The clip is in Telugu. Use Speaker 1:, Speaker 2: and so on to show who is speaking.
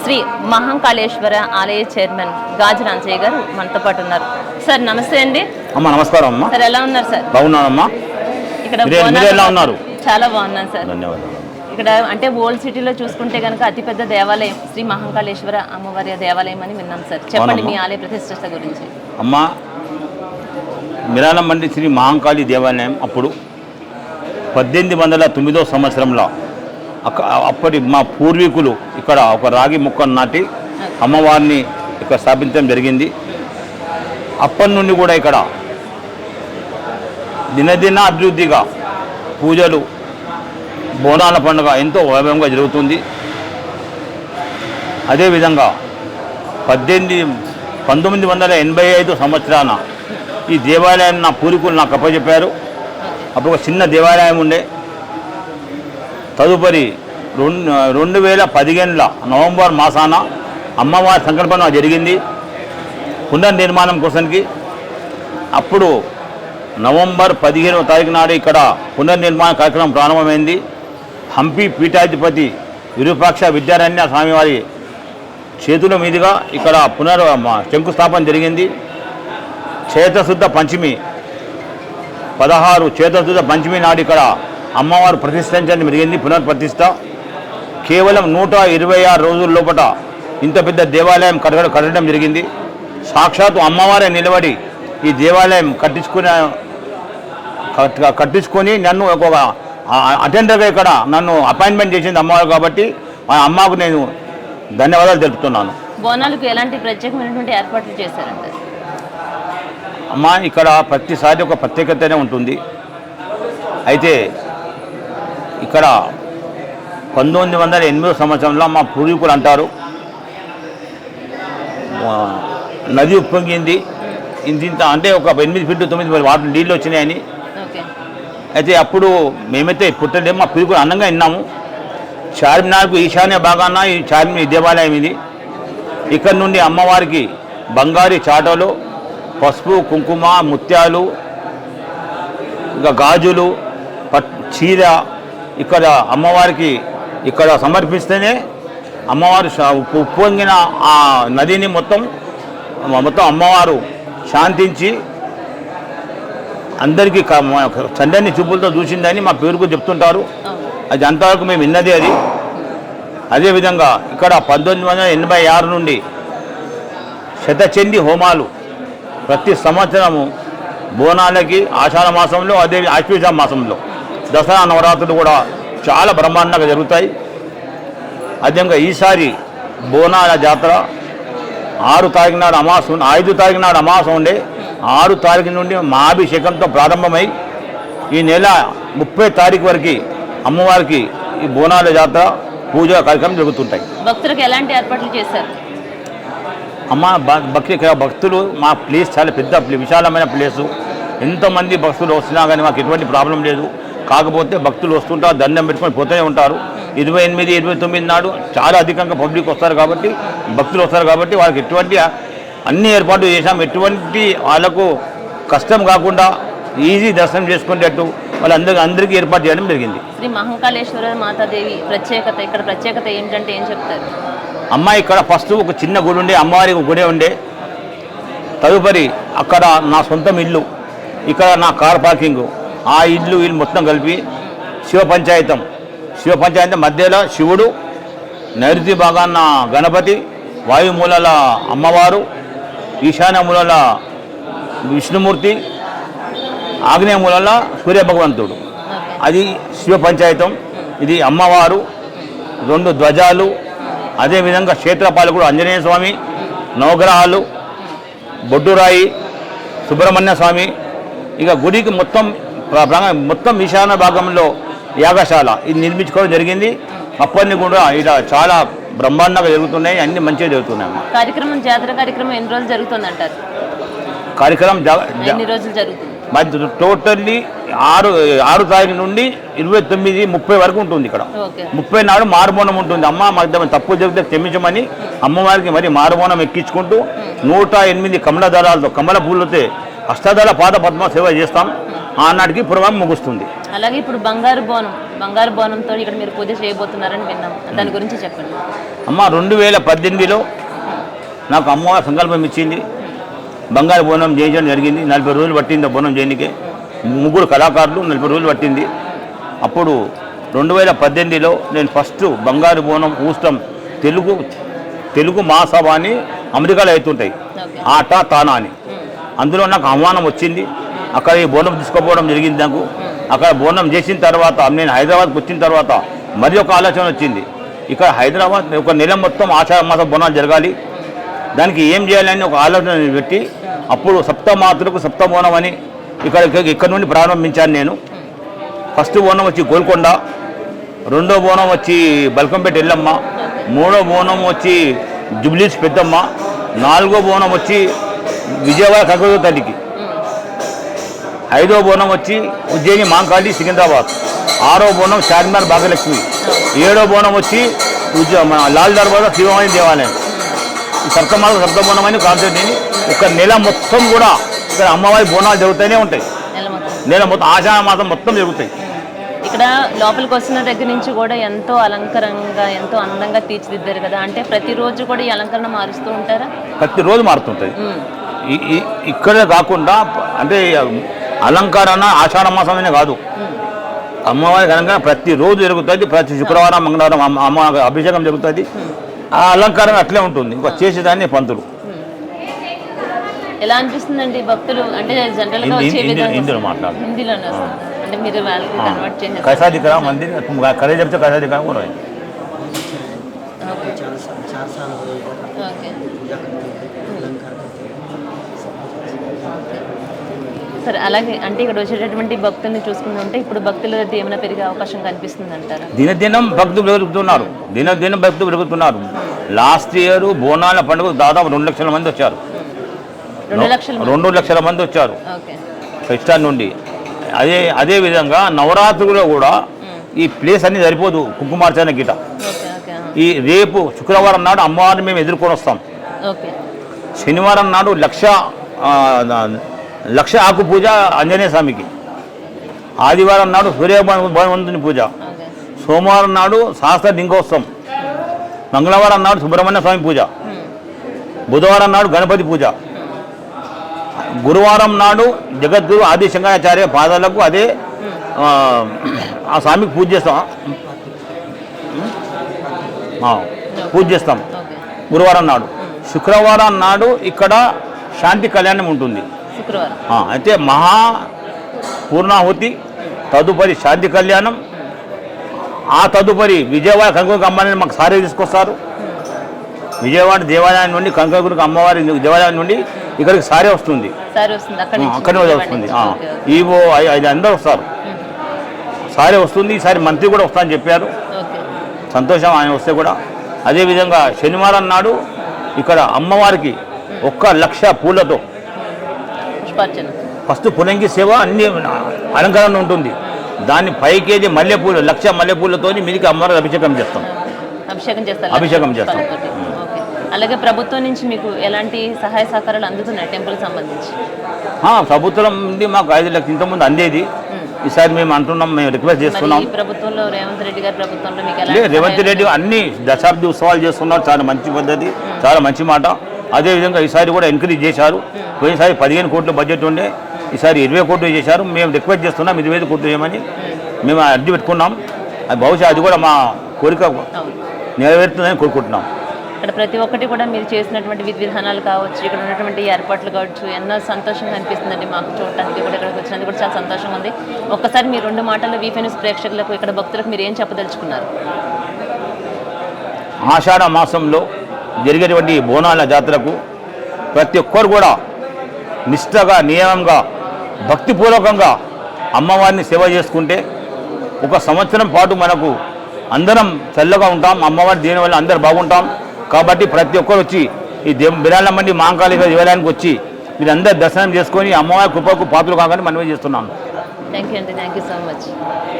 Speaker 1: శ్రీ మహంకాళేశ్వర ఆలయ చైర్మన్ గాజు రాంచయ్య గారు మనతో పాటు ఉన్నారు. సార్ నమస్తే అండి.
Speaker 2: అమ్మా నమస్కారం అమ్మా.
Speaker 1: సార్ ఎలా ఉన్నారు సార్?
Speaker 2: బాగున్నానమ్మా.
Speaker 1: ఇక్కడ
Speaker 2: ఎలా ఉన్నారు?
Speaker 1: చాలా బాగున్నాను సార్.
Speaker 2: ధన్యవాదాలు.
Speaker 1: ఇక్కడ అంటే ఓల్డ్ సిటీలో చూసుకుంటే కనుక అతిపెద్ద దేవాలయం శ్రీ మహంకాళేశ్వర అమ్మవారి దేవాలయం అని విన్నాం సార్. చెప్పండి మీ ఆలయ ప్రతిష్ఠ గురించి.
Speaker 2: అమ్మా మిరాలం మండి శ్రీ మహంకాళి దేవాలయం అప్పుడు 1809 సంవత్సరంలో అప్పటి మా పూర్వీకులు ఇక్కడ ఒక రాగి మొక్కను నాటి అమ్మవారిని ఇక్కడ స్థాపించడం జరిగింది. అప్పటి నుండి కూడా ఇక్కడ దినదిన అభివృద్ధిగా పూజలు బోనాల పండుగ ఎంతో వైభవంగా జరుగుతుంది. అదేవిధంగా 1985 సంవత్సరాన ఈ దేవాలయం నా పూర్వీకులు నాకు అప్పచెప్పారు. అప్పుడు ఒక చిన్న దేవాలయం ఉండే. తదుపరి 2015 నవంబర్ మాసాన అమ్మవారి సంకల్పన జరిగింది పునర్నిర్మాణం కోసానికి. అప్పుడు నవంబర్ 15వ తారీఖు నాడు ఇక్కడ పునర్నిర్మాణ కార్యక్రమం ప్రారంభమైంది. హంపి పీఠాధిపతి విరూపాక్ష విద్యారణ్య స్వామివారి చేతుల మీదుగా ఇక్కడ శంకుస్థాపన జరిగింది. చైత్రశుద్ధ పంచమి 16 చైత్రశుద్ధ పంచమి నాడు ఇక్కడ అమ్మవారు ప్రతిష్ఠించడం జరిగింది. పునర్ప్రతిష్ఠ కేవలం 126 రోజుల లోపల ఇంత పెద్ద దేవాలయం కట్టడం జరిగింది. సాక్షాత్తు అమ్మవారే నిలబడి ఈ దేవాలయం కట్టించుకొని నన్ను ఒక అటెండర్గా ఇక్కడ నన్ను అపాయింట్మెంట్ చేసింది అమ్మవారు. కాబట్టి మా అమ్మకు నేను ధన్యవాదాలు తెలుపుతున్నాను.
Speaker 1: బోనాలకు ఎలాంటి ప్రత్యేకమైనటువంటి ఏర్పాట్లు చేశారంటే
Speaker 2: అమ్మ ఇక్కడ ప్రతిసారి ఒక ప్రత్యేకతనే ఉంటుంది. అయితే ఇక్కడ 1908 సంవత్సరంలో మా పూర్వీకులు అంటారు నది ఉప్పొంగింది ఇంత అంటే ఒక 8 ఫీట్ 9 ఫీట్ వాటర్ నీళ్ళు వచ్చినాయని. అయితే అప్పుడు మేమైతే పుట్టలేదు, మా పూర్వీకులు అందంగా విన్నాము. చార్మినార్కు ఈశాన్య భాగాన ఈ చార్మినార్ దేవాలయం ఇది. ఇక్కడ నుండి అమ్మవారికి బంగారు చాటలు, పసుపు, కుంకుమ, ముత్యాలు, ఇంకా గాజులు, చీర ఇక్కడ అమ్మవారికి ఇక్కడ సమర్పిస్తేనే అమ్మవారు ఉప్పొంగిన ఆ నదిని మొత్తం అమ్మవారు శాంతించి అందరికీ చండని చూపులతో చూసిందని మా పేరుకు చెప్తుంటారు. అది అంతవరకు మేము విన్నది అది. అదేవిధంగా ఇక్కడ 1986 నుండి శతచండీ హోమాలు ప్రతి సంవత్సరము బోనాలకి ఆషాఢ మాసంలో, అదే ఆశ్వీజ మాసంలో దసరా నవరాత్రులు కూడా చాలా బ్రహ్మాండంగా జరుగుతాయి. అదేవిధంగా ఈసారి బోనాల జాతర 6 తారీఖు నాడు అమావాస్య, 5 తారీఖు నాడు అమావాస్య ఉండే 6 తారీఖు నుండి మహాభిషేకంతో ప్రారంభమై ఈ నెల 30 తారీఖు వరకు అమ్మవారికి ఈ బోనాల జాతర పూజ కార్యక్రమం జరుగుతుంటాయి.
Speaker 1: భక్తులకు ఎలాంటి ఏర్పాట్లు చేశారు?
Speaker 2: అమ్మ భక్తులు మా ప్లేస్ చాలా పెద్ద విశాలమైన ప్లేసు. ఎంతోమంది భక్తులు వస్తున్నా కానీ మాకు ఎటువంటి ప్రాబ్లం లేదు. కాకపోతే భక్తులు వస్తుంటారు, దండం పెట్టుకొని పోతూనే ఉంటారు. 28, 29 నాడు చాలా అధికంగా పబ్లిక్ వస్తారు కాబట్టి, భక్తులు వస్తారు కాబట్టి వాళ్ళకి ఎటువంటి అన్ని ఏర్పాట్లు చేశాం. ఎటువంటి వాళ్ళకు కష్టం కాకుండా ఈజీ దర్శనం చేసుకునేటట్టు వాళ్ళందరికీ ఏర్పాటు చేయడం జరిగింది.
Speaker 1: శ్రీ మహంకాళేశ్వర మాతాదేవి ప్రత్యేకత, ఇక్కడ ప్రత్యేకత ఏంటంటే ఏం చెప్తారు?
Speaker 2: అమ్మ ఇక్కడ ఫస్ట్ ఒక చిన్న గుడి ఉండే, అమ్మవారికి ఒక గుడి ఉండే. తదుపరి అక్కడ నా సొంతం ఇల్లు, ఇక్కడ నా కార్ పార్కింగ్, ఆ ఇల్లు వీళ్ళు మొత్తం కలిపి శివ పంచాయతం మధ్యలో శివుడు, నైరుతి భాగాన గణపతి, వాయుమూలల అమ్మవారు, ఈశాన్య మూలల విష్ణుమూర్తి, ఆగ్నేయ మూలల సూర్యభగవంతుడు. అది శివ పంచాయతం. ఇది అమ్మవారు, 2 ధ్వజాలు, అదేవిధంగా క్షేత్రపాలకుడు ఆంజనేయ స్వామి, నవగ్రహాలు, బొడ్డురాయి, సుబ్రహ్మణ్య స్వామి. ఇక గుడికి మొత్తం ఈశాన్య భాగంలో యాగశాల ఇది నిర్మించుకోవడం జరిగింది. అప్పటిని కూడా ఇలా చాలా బ్రహ్మాండంగా జరుగుతున్నాయి, అన్ని మంచిగా జరుగుతున్నాయి.
Speaker 1: జాతర కార్యక్రమం ఎన్ని రోజులు జరుగుతుంది అంటారు?
Speaker 2: కార్యక్రమం
Speaker 1: ఎన్ని రోజులు జరుగుతుంది?
Speaker 2: టోటల్లీ 6 తారీఖు నుండి 29, 30 వరకు ఉంటుంది. ఇక్కడ 30 నాడు మారుబోనం ఉంటుంది. అమ్మ మాకు తప్పు జరిగితే క్షమించమని అమ్మవారికి మరి మారుబోనం ఎక్కించుకుంటూ 108 కమల దళాలతో, కమల పూలతో అష్టదళ పాద పద్మ సేవ చేస్తాం. ఆనాటికి పురవం ముగుస్తుంది.
Speaker 1: అలాగే ఇప్పుడు బంగారు బోనం బంగారు బోనంతో ఇక్కడ మీరు పూజ చేయబోతున్నారని విన్నాం, దాని గురించి చెప్పండి.
Speaker 2: అమ్మ 2018లో నాకు అమ్మవారి సంకల్పం ఇచ్చింది, బంగారు బోనం చేయించడం జరిగింది. 40 రోజులు పట్టింది ఆ బోనం చేయడానికి, 3 కళాకారులు 40 రోజులు పట్టింది. అప్పుడు 2018లో నేను ఫస్ట్ బంగారు బోనం ఊష్టం తెలుగు మహాసభ అని అమెరికాలో అవుతుంటాయి, ఆట తానా అని, అందులో నాకు ఆహ్వానం వచ్చింది. అక్కడ ఈ బోనం తీసుకుపోవడం జరిగింది. నాకు అక్కడ బోనం చేసిన తర్వాత నేను హైదరాబాద్కి వచ్చిన తర్వాత మరి ఒక ఆలోచన వచ్చింది. ఇక్కడ హైదరాబాద్ ఒక నెల మొత్తం ఆషాఢ మాస బోనాలు జరగాలి, దానికి ఏం చేయాలని ఒక ఆలోచన పెట్టి అప్పుడు సప్తమాతృకు సప్త బోనం అని ఇక్కడ నుండి ప్రారంభించాను నేను. ఫస్ట్ బోనం వచ్చి గోల్కొండ, రెండో బోనం వచ్చి బల్కంపేట ఎల్లమ్మ, మూడో బోనం వచ్చి జుబ్లీస్ పెద్దమ్మ, 4గో బోనం వచ్చి విజయవాడ కనకదుర్గ తల్లికి, 5వ బోనం వచ్చి ఉజ్జయిని మాంకాళి సికింద్రాబాద్, 6వ బోనం చార్మినార్ భాగ్యలక్ష్మి, 7వ బోనం వచ్చి లాల్ దర్బార్ శివమణి దేవాలయం. ఈ సప్త బోనం అని కాన్సెప్ట్ అని ఒక నెల మొత్తం కూడా ఇక్కడ అమ్మవారి బోనాలు జరుగుతూనే ఉంటాయి. నెల మొత్తం ఆషాఢ మాసం మొత్తం జరుగుతాయి.
Speaker 1: ఇక్కడ లోపలికి వస్తున్న దగ్గర నుంచి కూడా ఎంతో అలంకరంగా ఎంతో అందంగా తీర్చిదిద్దారు కదా, అంటే ప్రతిరోజు కూడా ఈ అలంకరణ మారుస్తూ ఉంటారా?
Speaker 2: ప్రతిరోజు మారుతుంటుంది. ఇక్కడే కాకుండా అంటే అలంకరణ ఆషాఢ మాసమనే కాదు, అమ్మవారి అలంకరణ ప్రతిరోజు జరుగుతుంది. ప్రతి శుక్రవారం మంగళవారం అమ్మ అభిషేకం జరుగుతుంది. ఆ అలంకరణ అట్లే ఉంటుంది. ఇంకా చేసేదాన్ని పంతులు.
Speaker 1: ఎలా అనిపిస్తుందండి భక్తులు అంటే జనరల్గా వచ్చే విధానం
Speaker 2: హిందీలో మాట్లాడు,
Speaker 1: హిందీలోనే వస్తుంది అంటే మీరు వాళ్ళకి కన్వర్ట్ చేసేస్తారు.
Speaker 2: कैसा दिख रहा मंदिर करे जब से कैसा दिख रहा बोल रहे
Speaker 1: ఓకే సరే. అలాగే అంటే ఇక్కడ వచ్చేటటువంటి భక్తుల్ని చూసుకుంటుంటే ఇప్పుడు భక్తుల రద్దీ ఏమైనా పెరిగే అవకాశం కనిపిస్తుంది అంటారా?
Speaker 2: దినదినం భక్తులు పెరుగుతున్నారు, దినదినం భక్తులు పెరుగుతున్నారు. లాస్ట్ ఇయర్ బోనాల పండుగ దాదాపు 2 లక్షల మంది వచ్చారు. 2 లక్షల మంది వచ్చారు క్రిస్టియన్ నుండి. అదే విధంగా నవరాత్రుల్లో కూడా ఈ ప్లేస్ అన్ని సరిపోదు కుంకుమార్చన గిట. ఈ రేపు శుక్రవారం నాడు అమ్మవారిని మేము ఎదుర్కొని వస్తాం. శనివారం నాడు లక్ష ఆకు పూజ ఆంజనేయ స్వామికి, ఆదివారం నాడు సూర్యభగవంతుని పూజ, సోమవారం నాడు సహస్ర లింగోత్సవం, మంగళవారం నాడు సుబ్రహ్మణ్య స్వామి పూజ, బుధవారం నాడు గణపతి పూజ, గురువారం నాడు జగద్గురు ఆది శంకరాచార్య పాదాలకు అదే ఆ స్వామికి పూజ చేస్తాం గురువారం నాడు. శుక్రవారం నాడు ఇక్కడ శాంతి కళ్యాణం ఉంటుంది. అయితే మహా పూర్ణాహుతి, తదుపరి శాంతి కళ్యాణం, ఆ తదుపరి విజయవాడ కనకదుర్గ అమ్మవారిని మాకు సారీ తీసుకొస్తారు. విజయవాడ దేవాలయం నుండి కనకదుర్గ అమ్మవారి దేవాలయం నుండి ఇక్కడికి సారీ వస్తుంది, అక్కడే వస్తుంది. ఈవో అందరూ వస్తారు, సారీ వస్తుంది. ఈసారి మంత్రి కూడా వస్తా అని చెప్పారు, సంతోషం ఆయన వస్తే కూడా. అదేవిధంగా శనివారం నాడు ఇక్కడ అమ్మవారికి 1 లక్ష పూలతో ఫస్ట్ పులంగి సేవ అన్ని అలంకరణ ఉంటుంది. దాన్ని 5 కేజీ మల్లెపూలు, 1 లక్ష మల్లెపూలతో మీదికి అమ్మవారికి అభిషేకం చేస్తాం.
Speaker 1: అలాగే ప్రభుత్వం నుంచి మీకు ఎలాంటి సహాయ సహకారాలు అందుతున్నాయి టెంపుల్ సంబంధించి?
Speaker 2: ప్రభుత్వం నుండి మాకు 5 లక్షలు ఇంతకుముందు అందేది. ఈసారి మేము అంటున్నాం, మేము రిక్వెస్ట్ చేస్తున్నాం.
Speaker 1: ప్రభుత్వంలో రేవంత్ రెడ్డి గారి ప్రభుత్వంలో మీకు
Speaker 2: రేవంత్ రెడ్డి అన్ని దశాబ్ది ఉత్సవాలు చేస్తున్నారు, చాలా మంచి పద్ధతి, చాలా మంచి మాట. అదేవిధంగా ఈసారి కూడా ఎంకరేజ్ చేశారు. పోయినసారి 15 కోట్ల బడ్జెట్ ఉండే, ఈసారి 20 కోట్లు చేశారు. మేము రిక్వెస్ట్ చేస్తున్నాం 25 కోట్లు చేయమని మేము అర్జీ పెట్టుకున్నాం. అది బహుశా అది కూడా మా కోరిక నెరవేరుతుందని కోరుకుంటున్నాం.
Speaker 1: ఇక్కడ ప్రతి ఒక్కటి కూడా మీరు చేసినటువంటి విధి విధానాలు కావచ్చు, ఇక్కడ ఉన్నటువంటి ఏర్పాట్లు కావచ్చు, ఎన్నో సంతోషంగా అనిపిస్తుందండి మాకు చూడటానికి కూడా. ఇక్కడికి వచ్చినందుకు కూడా చాలా సంతోషంగా ఉంది. ఒక్కసారి మీరు 2 మాటల్లో వీఫీ న్యూస్ ప్రేక్షకులకు, ఇక్కడ భక్తులకు మీరు ఏం చెప్పదలుచుకున్నారు?
Speaker 2: ఆషాఢ మాసంలో జరిగేటువంటి బోనాల జాతరకు ప్రతి ఒక్కరు కూడా నిష్ఠగా, నియమంగా, భక్తిపూర్వకంగా అమ్మవారిని సేవ చేసుకుంటే 1 సంవత్సరం పాటు మనకు అందరం చల్లగా ఉంటాం. అమ్మవారి దీనివల్ల అందరు బాగుంటాం. కాబట్టి ప్రతి ఒక్కరు వచ్చి ఈ బిరాలమండి మాంకాళి దేవాలయానికి వచ్చి మీరందరూ దర్శనం చేసుకొని అమ్మవారి కృపకు పాత్రలు కాగానే మనమే చేస్తున్నాము.
Speaker 1: థ్యాంక్ యూ అండి, థ్యాంక్ యూ సో మచ్.